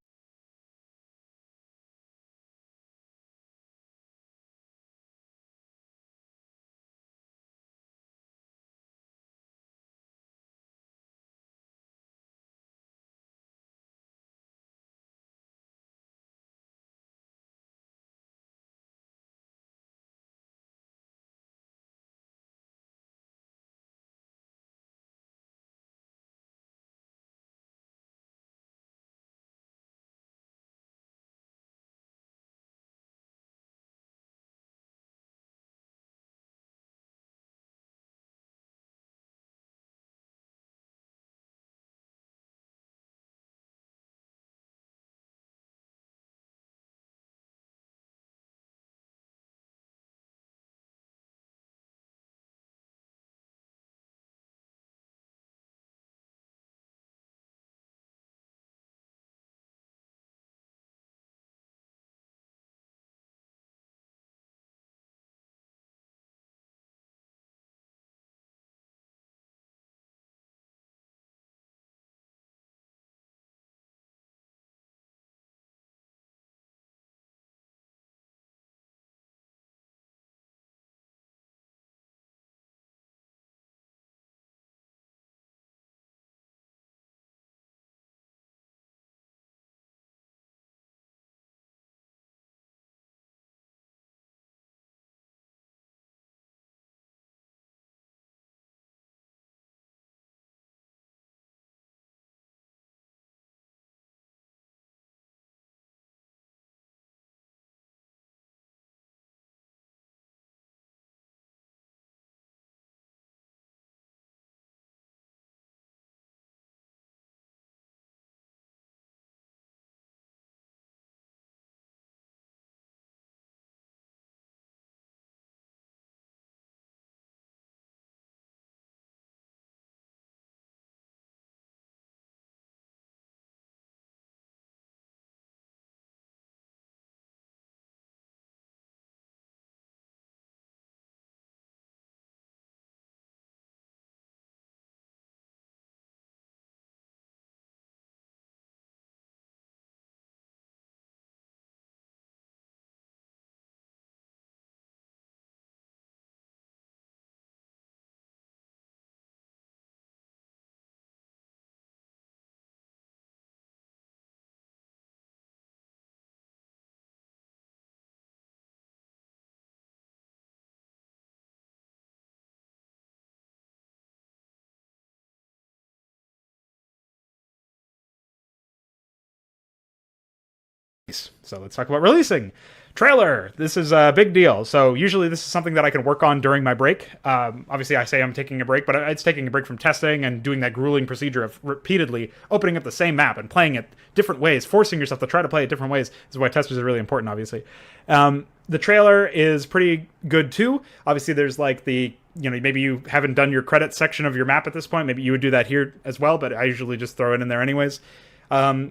Speaker 2: So let's talk about releasing. Trailer. This is a big deal. So usually this is something that I can work on during my break. Obviously, I say I'm taking a break, but it's taking a break from testing and doing that grueling procedure of repeatedly opening up the same map and playing it different ways, forcing yourself to try to play it different ways. This is why testers are really important, obviously. The trailer is pretty good too. Obviously, there's like maybe you haven't done your credits section of your map at this point. Maybe you would do that here as well, but I usually just throw it in there anyways.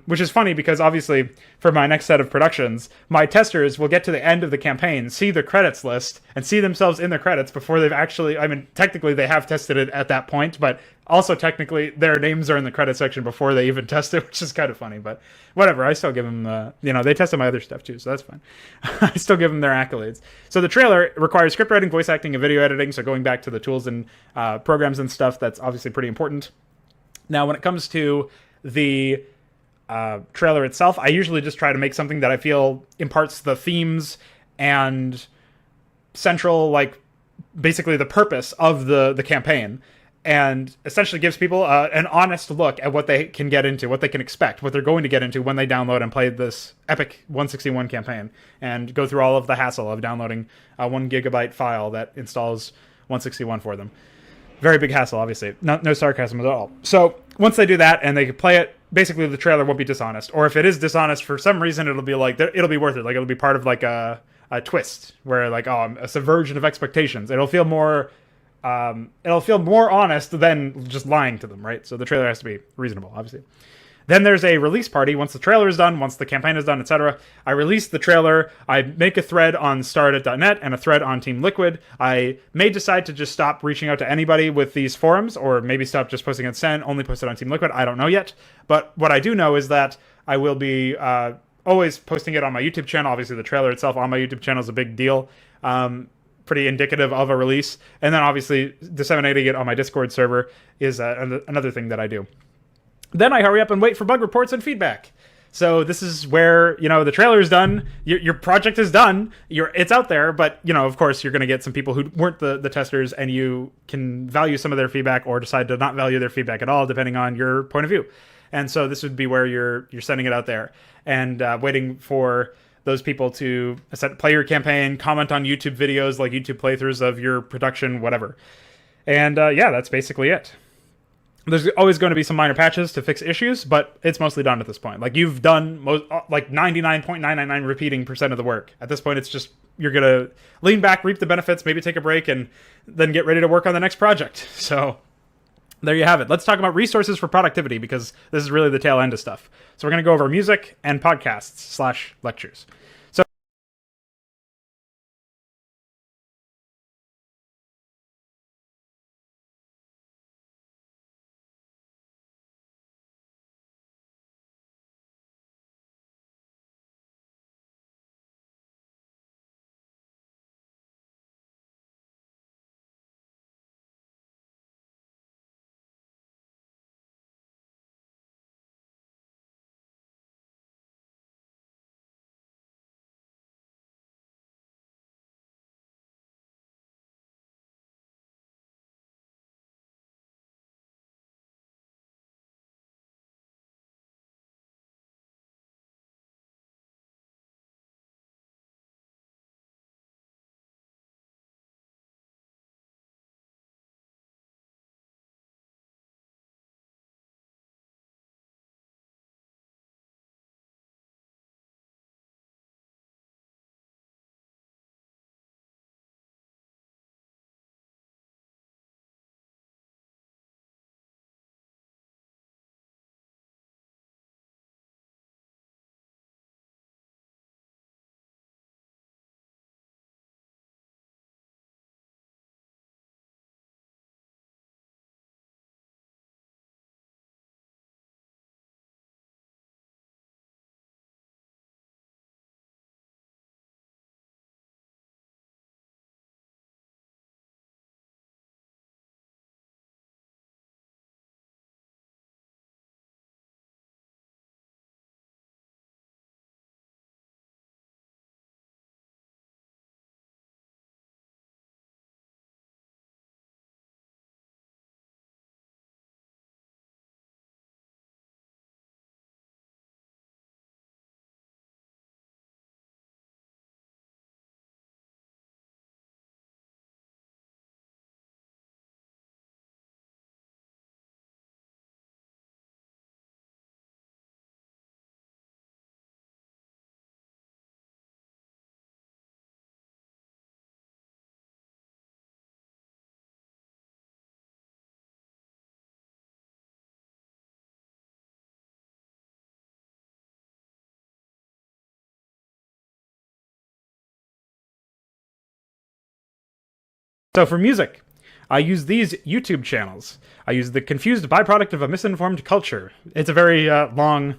Speaker 2: Which is funny because obviously for my next set of productions, my testers will get to the end of the campaign, see the credits list, and see themselves in the credits before they've actually, I mean, technically they have tested it at that point, but also technically their names are in the credit section before they even test it, which is kind of funny, but whatever. I still give them, they tested my other stuff too, so that's fine. I still give them their accolades. So the trailer requires script writing, voice acting, and video editing, so going back to the tools and programs and stuff, that's obviously pretty important. Now, when it comes to the trailer itself, I usually just try to make something that I feel imparts the themes and central, like, basically the purpose of the campaign, and essentially gives people an honest look at what they can get into, what they can expect, what they're going to get into when they download and play this epic 161 campaign, and go through all of the hassle of downloading a 1 gigabyte file that installs 161 for them. Very big hassle, obviously. No sarcasm at all. So once they do that and they can play it, basically the trailer won't be dishonest. Or if it is dishonest for some reason, it'll be like, it'll be worth it. Like, it'll be part of like a twist where like, a subversion of expectations. It'll feel more honest than just lying to them, right? So the trailer has to be reasonable, obviously. Then there's a release party. Once the trailer is done, once the campaign is done, etc., I release the trailer. I make a thread on started.net and a thread on Team Liquid. I may decide to just stop reaching out to anybody with these forums, or maybe stop just posting on Sen, only post it on Team Liquid. I don't know yet. But what I do know is that I will be always posting it on my YouTube channel. Obviously, the trailer itself on my YouTube channel is a big deal. Pretty indicative of a release. And then obviously disseminating it on my Discord server is another thing that I do. Then I hurry up and wait for bug reports and feedback. So this is where, the trailer is done, your project is done, it's out there, but, of course, you're going to get some people who weren't the testers, and you can value some of their feedback or decide to not value their feedback at all, depending on your point of view. And so this would be where you're sending it out there and waiting for those people to play your campaign, comment on YouTube videos, like YouTube playthroughs of your production, whatever. And that's basically it. There's always going to be some minor patches to fix issues, but it's mostly done at this point. Like, you've done 99.999 repeating % of the work. At this point, it's just, you're going to lean back, reap the benefits, maybe take a break, and then get ready to work on the next project. So there you have it. Let's talk about resources for productivity, because this is really the tail end of stuff. So we're going to go over music and podcasts / lectures. So for music, I use these YouTube channels. I use the confused byproduct of a misinformed culture. It's a very long,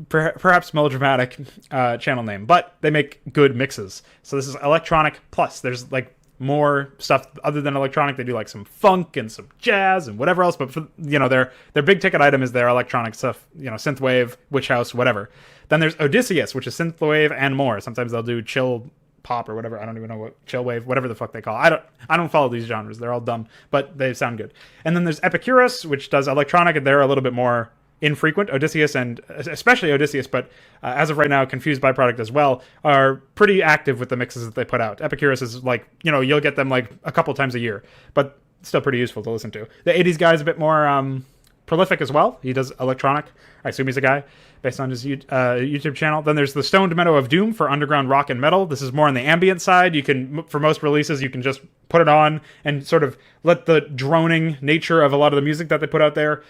Speaker 2: perhaps melodramatic channel name, but they make good mixes. So this is electronic plus. There's like more stuff other than electronic. They do like some funk and some jazz and whatever else, but for, their big ticket item is their electronic stuff, synthwave, witch house, whatever. Then there's Odysseus, which is synthwave and more. Sometimes they'll do chill pop or whatever. I don't even know what chill wave, whatever the fuck they call it. I don't follow these genres. They're all dumb, but they sound good. And then there's Epicurus, which does electronic, and they're a little bit more infrequent. Odysseus, and especially Odysseus, but as of right now, Confused Byproduct as well, are pretty active with the mixes that they put out. Epicurus is like, you'll get them like a couple times a year, but still pretty useful to listen to. The 80s guy is a bit more prolific as well. He does electronic. I assume he's a guy based on his YouTube channel. Then there's the Stoned Meadow of Doom for underground rock and metal. This is more on the ambient side. You can, for most releases, you can just put it on and sort of let the droning nature of a lot of the music that they put out there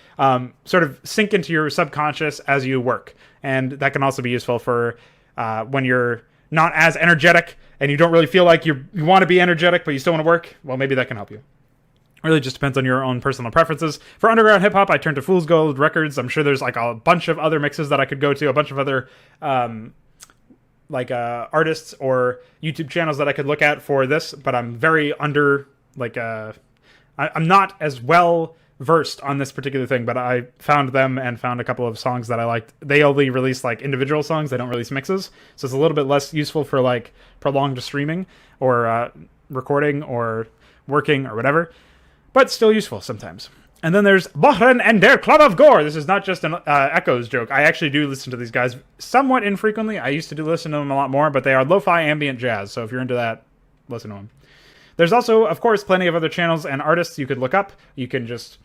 Speaker 2: sort of sink into your subconscious as you work. And that can also be useful for when you're not as energetic and you don't really feel like you want to be energetic, but you still want to work. Well, maybe that can help you. Really just depends on your own personal preferences. For underground hip-hop, I turn to Fool's Gold Records. I'm sure there's like a bunch of other mixes that I could go to, a bunch of other artists or YouTube channels that I could look at for this, but I'm very I'm not as well versed on this particular thing, but I found them and found a couple of songs that I liked. They only release like individual songs. They don't release mixes. So it's a little bit less useful for like prolonged streaming or recording or working or whatever, but still useful sometimes. And then there's Bohren and Der Club of Gore. This is not just an Echoes joke. I actually do listen to these guys somewhat infrequently. I used to listen to them a lot more, but they are lo-fi ambient jazz. So if you're into that, listen to them. There's also, of course, plenty of other channels and artists you could look up. You can just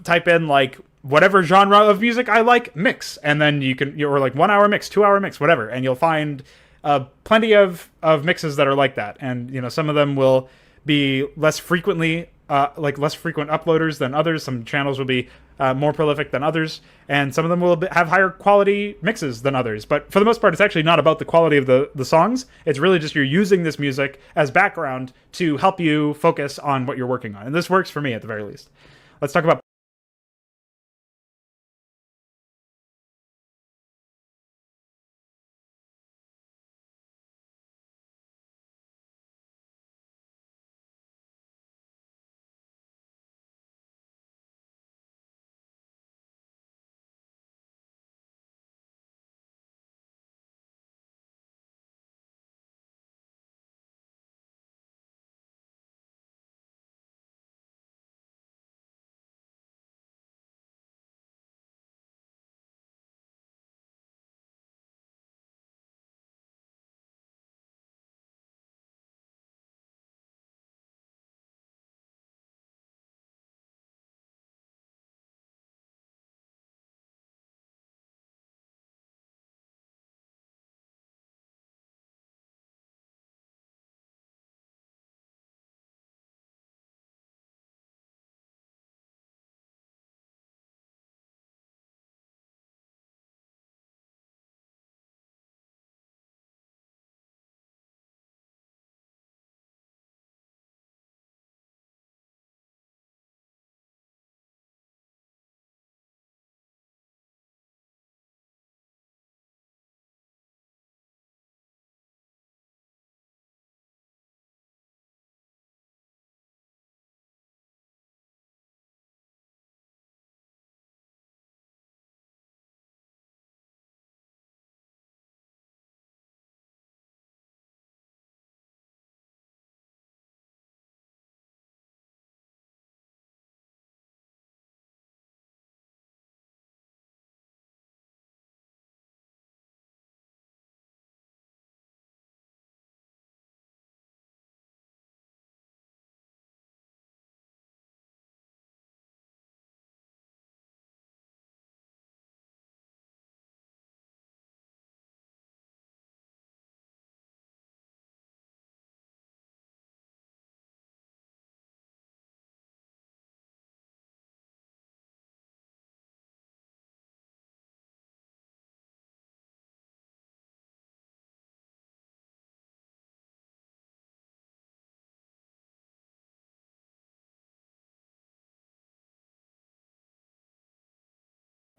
Speaker 2: type in like whatever genre of music I like, mix, and then you can, or like 1 hour mix, 2 hour mix, whatever, and you'll find plenty of mixes that are like that. And some of them will be less frequently less frequent uploaders than others. Some channels will be more prolific than others, and some of them will have higher quality mixes than others. But for the most part, it's actually not about the quality of the songs. It's really just you're using this music as background to help you focus on what you're working on. And this works for me at the very least. Let's talk about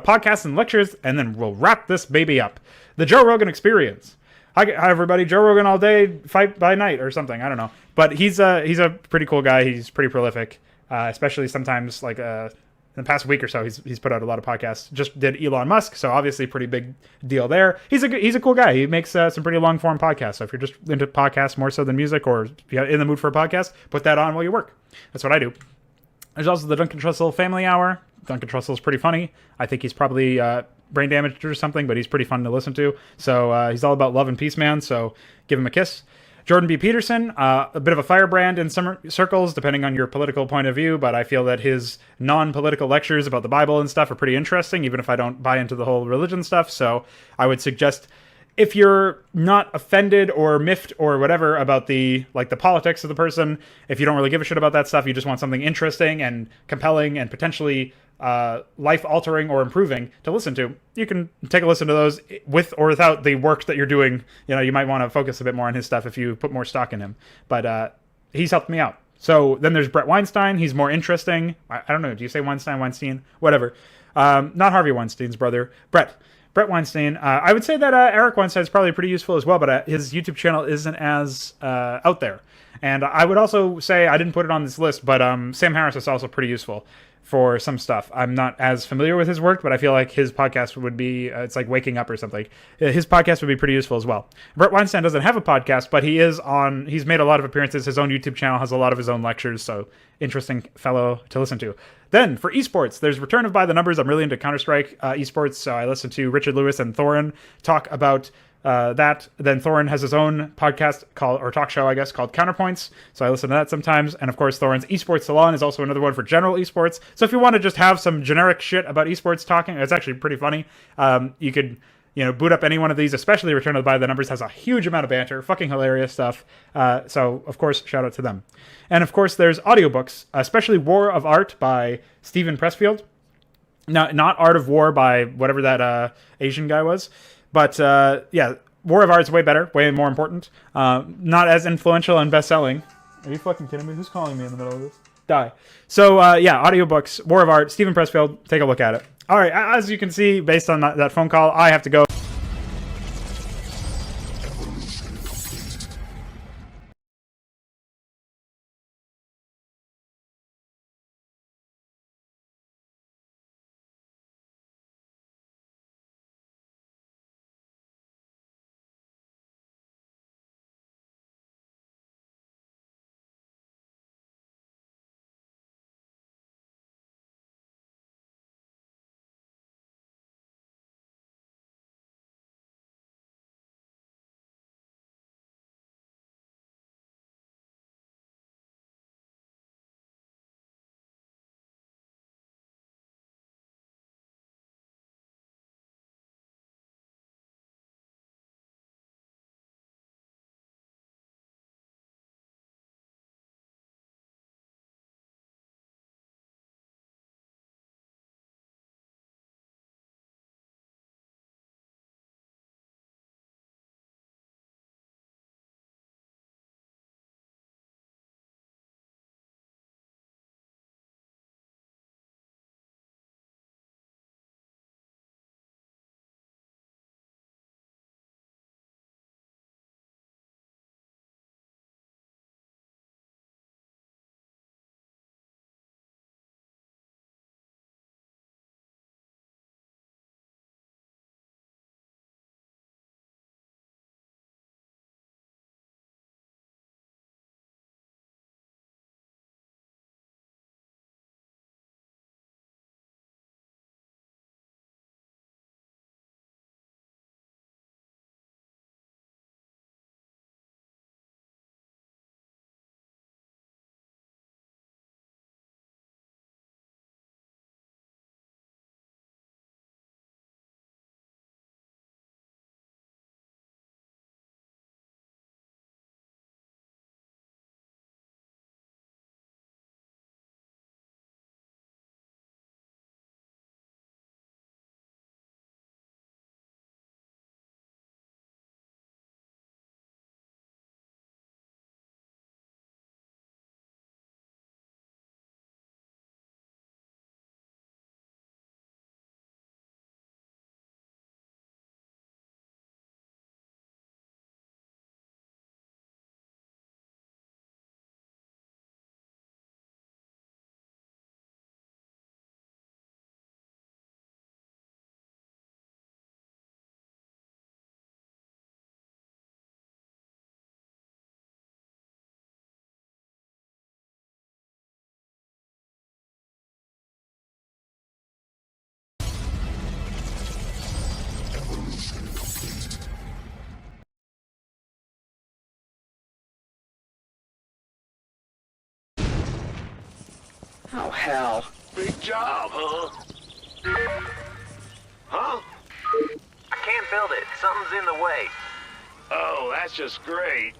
Speaker 2: podcasts and lectures, and then we'll wrap this baby up. The Joe Rogan Experience. Hi everybody, Joe Rogan all day, fight by night or something. I don't know, but he's a pretty cool guy. He's pretty prolific, especially sometimes like in the past week or so, he's put out a lot of podcasts. Just did Elon Musk, so obviously pretty big deal there. He's a cool guy. He makes some pretty long form podcasts. So if you're just into podcasts more so than music, or if you're in the mood for a podcast, put that on while you work. That's what I do. There's also the Duncan Trussell Family Hour. Duncan Trussell's pretty funny. I think he's probably brain damaged or something, but he's pretty fun to listen to. So he's all about love and peace, man. So give him a kiss. Jordan B. Peterson, a bit of a firebrand in some circles, depending on your political point of view, but I feel that his non-political lectures about the Bible and stuff are pretty interesting, even if I don't buy into the whole religion stuff. So I would suggest, if you're not offended or miffed or whatever about the politics of the person, if you don't really give a shit about that stuff, you just want something interesting and compelling and potentially life-altering or improving to listen to, you can take a listen to those with or without the work that you're doing. You know, you might want to focus a bit more on his stuff if you put more stock in him. But he's helped me out. So then there's Brett Weinstein. He's more interesting. I don't know. Do you say Weinstein? Whatever. Not Harvey Weinstein's brother. Brett Weinstein. I would say that Eric Weinstein is probably pretty useful as well, but his YouTube channel isn't as out there. And I would also say, I didn't put it on this list, but Sam Harris is also pretty useful for some stuff. I'm not as familiar with his work, but I feel like his podcast would be, it's like Waking Up or something. His podcast would be pretty useful as well. Brett Weinstein doesn't have a podcast, but he's made a lot of appearances. His own YouTube channel has a lot of his own lectures, so interesting fellow to listen to. Then for esports, there's Return of By the Numbers. I'm really into Counter-Strike esports, so I listen to Richard Lewis and Thorin talk about that. Then Thorin has his own podcast talk show, I guess, called Counterpoints. So I listen to that sometimes. And of course, Thorin's Esports Salon is also another one for general esports. So if you want to just have some generic shit about esports talking, it's actually pretty funny. You could, boot up any one of these, especially Return of the By the Numbers has a huge amount of banter, fucking hilarious stuff. So of course, shout out to them. And of course, there's audiobooks, especially War of Art by Stephen Pressfield. Now, not Art of War by whatever that Asian guy was. But yeah, War of Art is way better, way more important. Not as influential and best-selling. Are you fucking kidding me? Who's calling me in the middle of this? Die. So yeah, audiobooks, War of Art, Stephen Pressfield, take a look at it. All right, as you can see, based on that phone call, I have to go.
Speaker 3: Oh, hell.
Speaker 4: Big job, huh? Huh?
Speaker 5: I can't build it. Something's in the way.
Speaker 4: Oh, that's just great.